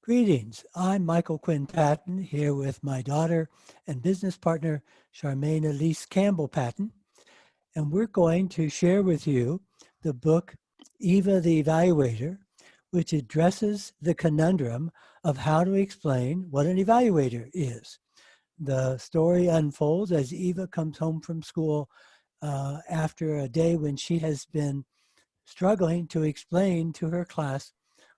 Greetings. I'm Michael Quinn Patton here with my daughter and business partner, Charmagne Elise Campbell-Patton, and we're going to share with you the book, Eva the Evaluator, which addresses the conundrum of how to explain what an evaluator is. The story unfolds as Eva comes home from school after a day when she has been struggling to explain to her class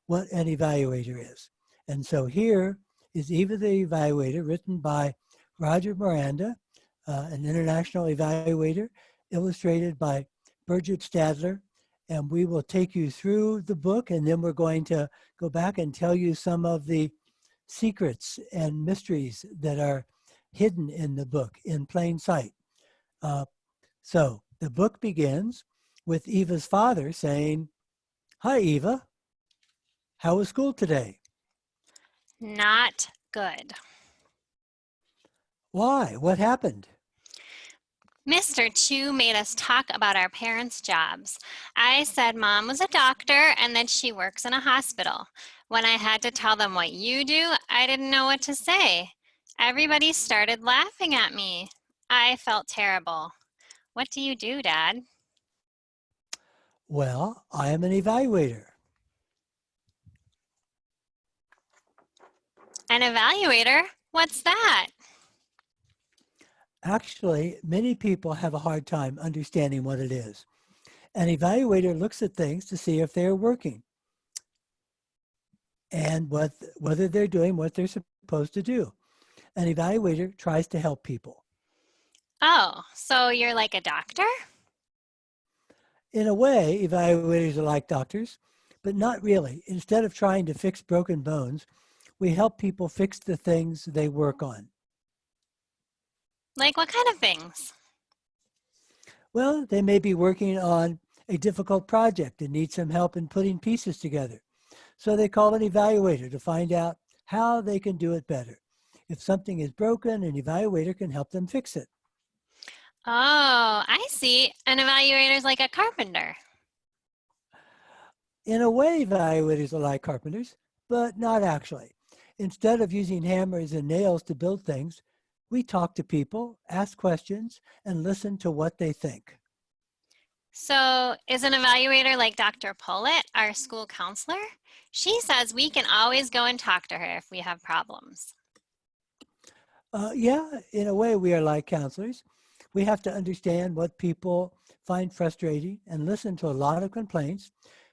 what an evaluator is. And so here is Eva the Evaluator, written by Roger Miranda, an international evaluator, illustrated by Birgit Stadler. And we will take you through the book, and then we're going to go back and tell you some of the secrets and mysteries that are hidden in the book in plain sight. So the book begins with Eva's father saying, "Hi, Eva. How was school today?" Not good. Why? What happened? Mr. Chu made us talk about our parents' jobs. I said Mom was a doctor and that she works in a hospital. When I had to tell them what you do, I didn't know what to say. Everybody started laughing at me. I felt terrible. What do you do, Dad? Well, I am an evaluator. An evaluator? What's that? Actually, many people have a hard time understanding what it is. An evaluator looks at things to see if they're working and whether they're doing what they're supposed to do. An evaluator tries to help people. Oh, so you're like a doctor? In a way, evaluators are like doctors, but not really. Instead of trying to fix broken bones, we help people fix the things they work on. Like what kind of things? Well, they may be working on a difficult project and need some help in putting pieces together. So they call an evaluator to find out how they can do it better. If something is broken, an evaluator can help them fix it. Oh, I see. An evaluator's like a carpenter. In a way, evaluators are like carpenters, but not actually. Instead of using hammers and nails to build things, we talk to people, ask questions, and listen to what they think. So is an evaluator like Dr. Pollitt, our school counselor? She says we can always go and talk to her if we have problems. Yeah, in a way, we are like counselors. We have to understand what people find frustrating and listen to a lot of complaints.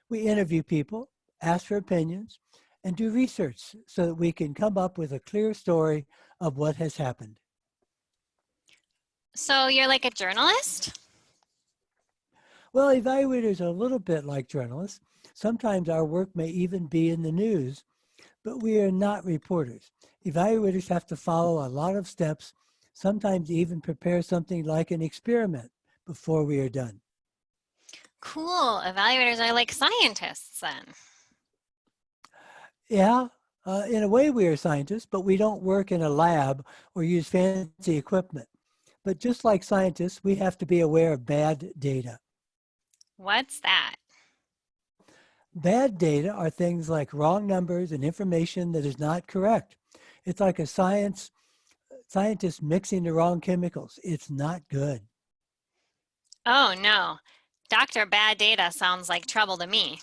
We interview people, ask for opinions, and do research so that we can come up with a clear story of what has happened. So you're like a journalist? Well, evaluators are a little bit like journalists. Sometimes our work may even be in the news, but we are not reporters. Evaluators have to follow a lot of steps, sometimes even prepare something like an experiment before we are done. Cool. Evaluators are like scientists then. Yeah, in a way we are scientists, but we don't work in a lab or use fancy equipment. But just like scientists, we have to be aware of bad data. What's that? Bad data are things like wrong numbers and information that is not correct. It's like a scientist mixing the wrong chemicals. It's not good. Oh no. Dr. Bad Data sounds like trouble to me.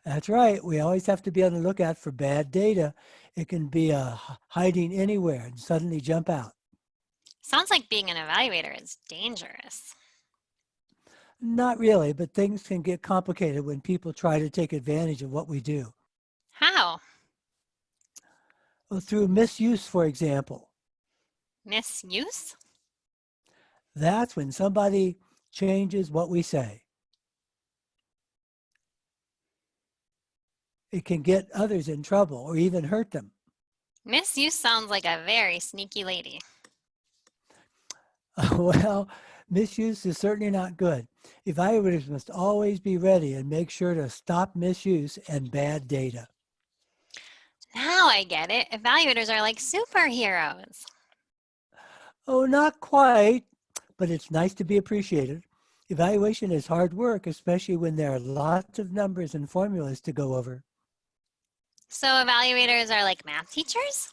That's right. We always have to be on the lookout for bad data. It can be hiding anywhere and suddenly jump out. Sounds like being an evaluator is dangerous. Not really, but things can get complicated when people try to take advantage of what we do. How? Well, through misuse, for example. Misuse? That's when somebody changes what we say. It can get others in trouble or even hurt them. Misuse sounds like a very sneaky lady. Well, misuse is certainly not good. Evaluators must always be ready and make sure to stop misuse and bad data. Now I get it. Evaluators are like superheroes. Oh, not quite, but it's nice to be appreciated. Evaluation is hard work, especially when there are lots of numbers and formulas to go over. So evaluators are like math teachers?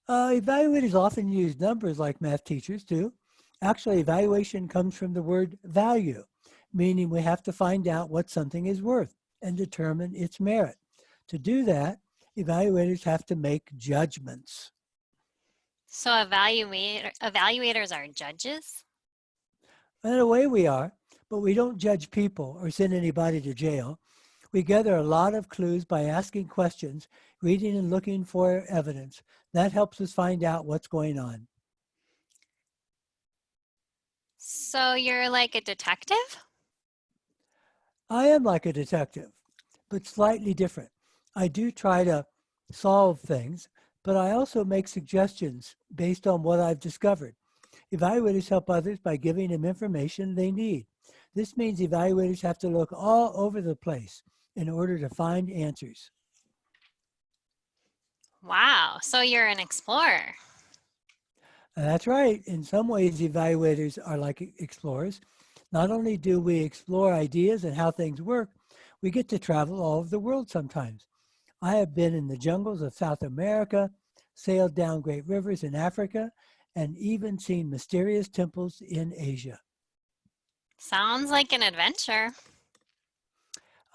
Evaluators often use numbers like math teachers do. Actually, evaluation comes from the word value, meaning we have to find out what something is worth and determine its merit. To do that, evaluators have to make judgments. So evaluators are judges? In a way we are, but we don't judge people or send anybody to jail. We gather a lot of clues by asking questions, reading and looking for evidence. That helps us find out what's going on. So you're like a detective? I am like a detective, but slightly different. I do try to solve things, but I also make suggestions based on what I've discovered. Evaluators help others by giving them information they need. This means evaluators have to look all over the place in order to find answers. Wow, so you're an explorer. That's right. In some ways, evaluators are like explorers. Not only do we explore ideas and how things work, we get to travel all over the world sometimes. I have been in the jungles of South America, sailed down great rivers in Africa, and even seen mysterious temples in Asia. Sounds like an adventure.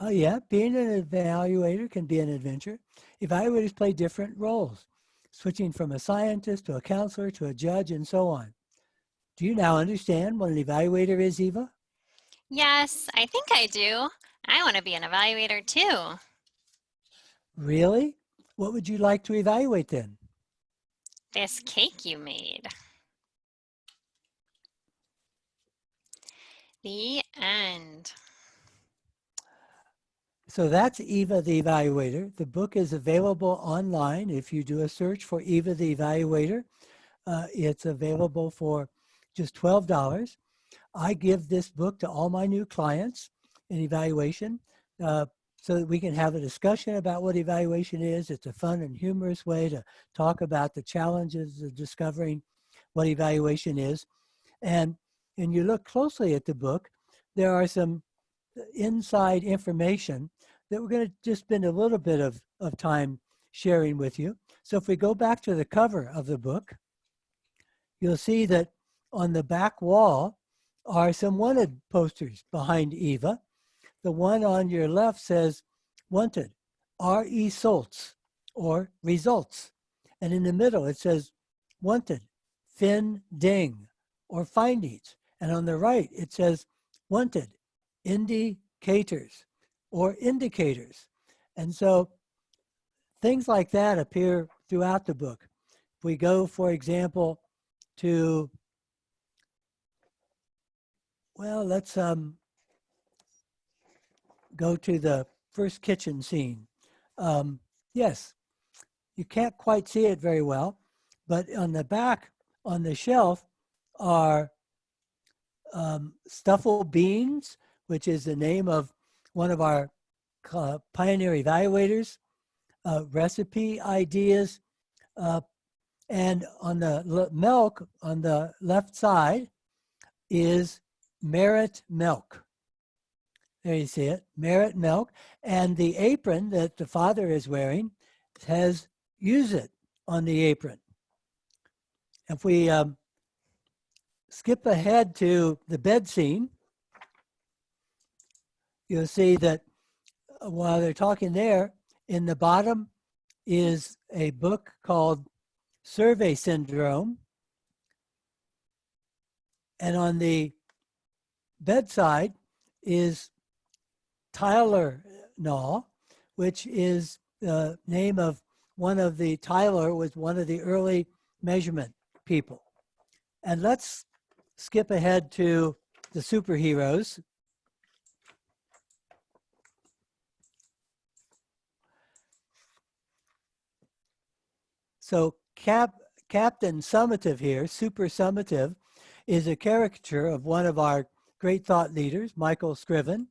Oh, yeah, being an evaluator can be an adventure. Evaluators play different roles, switching from a scientist to a counselor to a judge and so on. Do you now understand what an evaluator is, Eva? Yes, I think I do. I want to be an evaluator too. Really? What would you like to evaluate then? This cake you made. The end. So that's Eva the Evaluator. The book is available online. If you do a search for Eva the Evaluator, it's available for just $12. I give this book to all my new clients in evaluation so that we can have a discussion about what evaluation is. It's a fun and humorous way to talk about the challenges of discovering what evaluation is. And when you look closely at the book, there are some inside information that we're going to just spend a little bit of time sharing with you. So if we go back to the cover of the book, you'll see that on the back wall are some wanted posters behind Eva. The one on your left says wanted, R.E. Soltz, or results. And in the middle it says wanted, Fin Ding, or findings. And on the right it says wanted, indicators, or indicators. And so things like that appear throughout the book. If we go, for example, to, well, let's go to the first kitchen scene. Yes, you can't quite see it very well, but on the back, on the shelf, are Stuffle Beans, which is the name of one of our pioneer evaluators, recipe ideas, and on the milk on the left side is Merit Milk. There you see it, Merit Milk. And the apron that the father is wearing has Use It on the apron. If we skip ahead to the bed scene, you'll see that while they're talking there, in the bottom is a book called Survey Syndrome. And on the bedside is Tyler Naw, which is the name of Tyler was one of the early measurement people. And let's skip ahead to the superheroes. So Captain Summative here, Super Summative, is a caricature of one of our great thought leaders, Michael Scriven.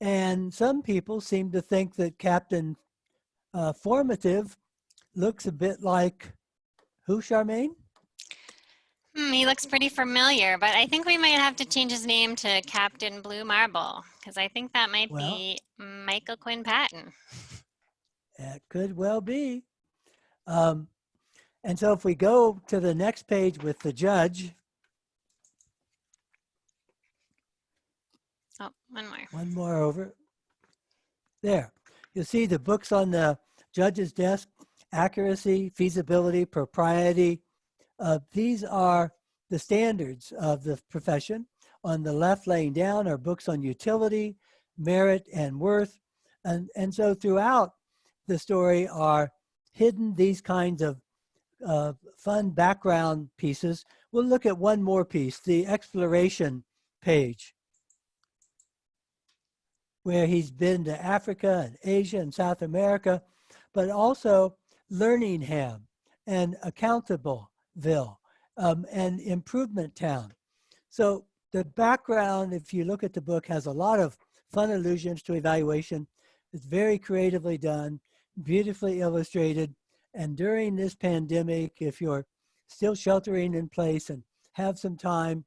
And some people seem to think that Captain Formative looks a bit like who, Charmaine? He looks pretty familiar, but I think we might have to change his name to Captain Blue Marble, because I think that might Well, be Michael Quinn Patton. It could well be. And so if we go to the next page with the judge. Oh, one more. One more over. There. You'll see the books on the judge's desk: accuracy, feasibility, propriety. These are the standards of the profession. On the left, laying down, are books on utility, merit, and worth. And so throughout the story are hidden these kinds of fun background pieces. We'll look at one more piece, the exploration page, where he's been to Africa and Asia and South America, but also Learningham and Accountableville and Improvement Town. So the background, if you look at the book, has a lot of fun allusions to evaluation. It's very creatively done, beautifully illustrated. And during this pandemic, if you're still sheltering in place and have some time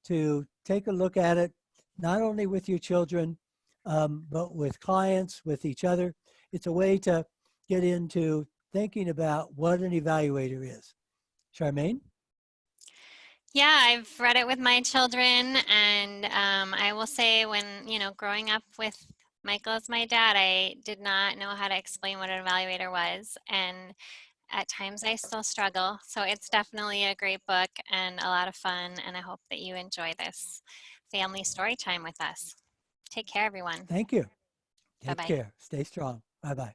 to take a look at it, not only with your children, but with clients, with each other, it's a way to get into thinking about what an evaluator is. Charmaine? Yeah, I've read it with my children, and I will say when, growing up with Michael as my dad, I did not know how to explain what an evaluator was, and at times I still struggle. So it's definitely a great book and a lot of fun, and I hope that you enjoy this family story time with us. Take care, everyone. Thank you. Take Bye-bye. care. Stay strong. Bye-bye.